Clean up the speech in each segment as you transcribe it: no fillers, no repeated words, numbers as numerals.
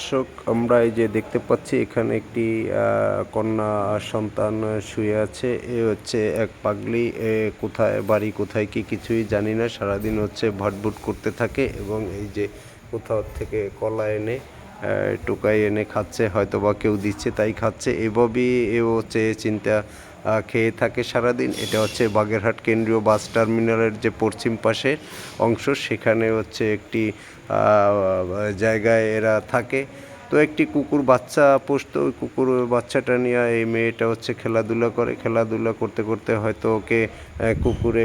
দর্শক, আমরা এই যে দেখতে পাচ্ছি এখানে একটি কন্যা সন্তান শুয়ে আছে। এ হচ্ছে এক পাগলি। কোথায় বাড়ি, কোথায় কি কিছুই জানি না। সারাদিন হচ্ছে ভটভট করতে থাকে এবং এই যে কোথাও থেকে কলা এনে টোকাই এনে খাচ্ছে, হয়তো বা কেউ দিচ্ছে তাই খাচ্ছে। এভাবেই এ হচ্ছে চিন্তা খেয়ে থাকে সারাদিন। এটা হচ্ছে বাগেরহাট কেন্দ্রীয় বাস টার্মিনালের যে পশ্চিম পাশের অংশ, সেখানে হচ্ছে একটি জায়গায় এরা থাকে। তো একটি কুকুর বাচ্চা পুষত। ওই কুকুর বাচ্চাটা নিয়ে এই মেয়েটা হচ্ছে খেলাধুলা করে। খেলাধুলা করতে করতে হয়তো ওকে কুকুরে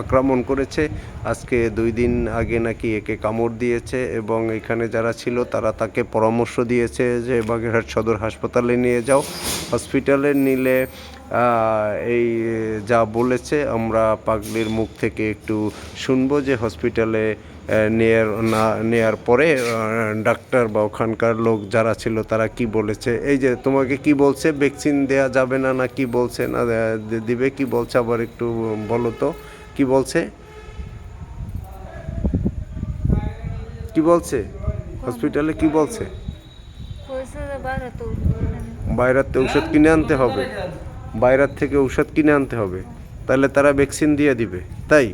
আক্রমণ করেছে। আজকে 2 দিন আগে নাকি একে কামড় দিয়েছে এবং এখানে যারা ছিল তারা তাকে পরামর্শ দিয়েছে যে বাগেরহাট সদর হাসপাতালে নিয়ে যাও। হসপিটালে নিলে এই যা বলেছে আমরা পাগলির মুখ থেকে একটু শুনবো যে হসপিটালে নেয়ার পরে ডাক্তার বা ওখানকার লোক যারা ছিল তারা কি বলেছে। এই যে তোমাকে কি বলছে, ভ্যাকসিন দেয়া যাবে না না কি বলছে, না দিবে কি বলছে, আবার একটু বলো তো কি বলছে, কি বলছে হসপিটালে কি বলছে? বাইরের থেকে ঔষধ কিনে আনতে হবে, বাইরের থেকে ঔষধ কিনে আনতে হবে, তাহলে তারা ভ্যাকসিন দিয়ে দিবে, তাই?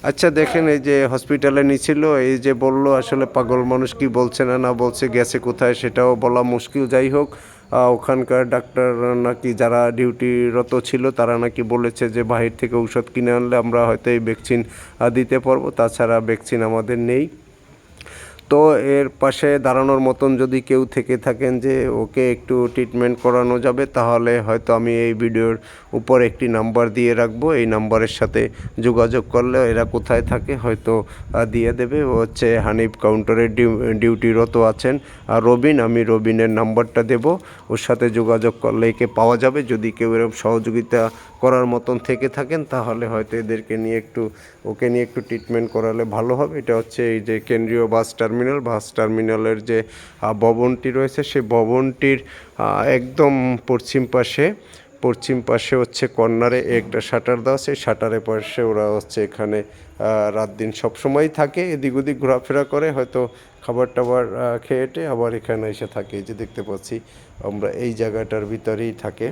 আচ্ছা দেখেন, এই যে হসপিটালে নিয়েছিল, এই যে বললো, আসলে পাগল মানুষ কি বলছে না না বলছে, গেছে কোথায় সেটাও বলা মুশকিল। যাই হোক, ওখানকার ডাক্তার নাকি যারা ডিউটিরত ছিল তারা নাকি বলেছে যে বাহির থেকে ঔষধ কিনে আনলে আমরা হয়তো এই ভ্যাকসিন দিতে পারবো, তাছাড়া ভ্যাকসিন আমাদের নেই। তো এর পাশে দাঁড়ানোর মতন যদি কেউ থেকে থাকেন যে ওকে একটু ট্রিটমেন্ট করানো যাবে, তাহলে হয়তো আমি এই ভিডিওর উপর একটি নাম্বার দিয়ে রাখবো। এই নাম্বারের সাথে যোগাযোগ করলে এরা কোথায় থাকে হয়তো দিয়ে দেবে। ও হচ্ছে হানিফ কাউন্টারের ডিউটিরত আছেন আর রবিন, আমি রবিনের নাম্বারটা দেব। ওর সাথে যোগাযোগ করলে একে পাওয়া যাবে। যদি কেউ এরকম সহযোগিতা করার মতন থেকে থাকেন তাহলে হয়তো এদেরকে নিয়ে ওকে নিয়ে একটু ট্রিটমেন্ট করালে ভালো হবে। এটা হচ্ছে এই যে কেন্দ্রীয় বাস টার্মিনালের যে ভবনটি রয়েছে, সেই ভবনটির একদম পশ্চিম পাশে হচ্ছে কর্নারে একটা শাটার দেওয়া, সেই শাটারের পাশে ওরা হচ্ছে এখানে রাত দিন সবসময়ই থাকে, এদিক ওদিক ঘোরাফেরা করে, হয়তো খাবার টাবার খেয়েটে আবার এখানে এসে থাকে। এই যে দেখতে পাচ্ছি আমরা এই জায়গাটার ভিতরেই থাকে।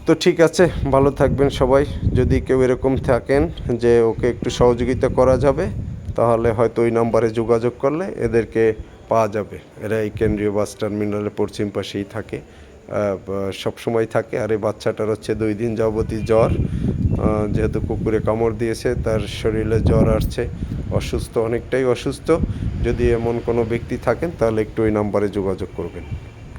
তো ঠিক আছে, ভালো থাকবেন সবাই। যদি কেউ এরকম থাকেন যে ওকে একটু সহযোগিতা করা যাবে, তাহলে হয়তো ওই নাম্বারে যোগাযোগ করলে এদেরকে পাওয়া যাবে। এরা এই কেন্দ্রীয় বাস টার্মিনালের পশ্চিম পাশেই থাকে, সবসময় থাকে। আর এই বাচ্চাটার হচ্ছে 2 দিন যাবতই জ্বর, যেহেতু কুকুরে কামড় দিয়েছে তার শরীরে জ্বর আসছে, অসুস্থ, অনেকটাই অসুস্থ। যদি এমন কোনো ব্যক্তি থাকেন তাহলে একটু ওই নাম্বারে যোগাযোগ করবেন।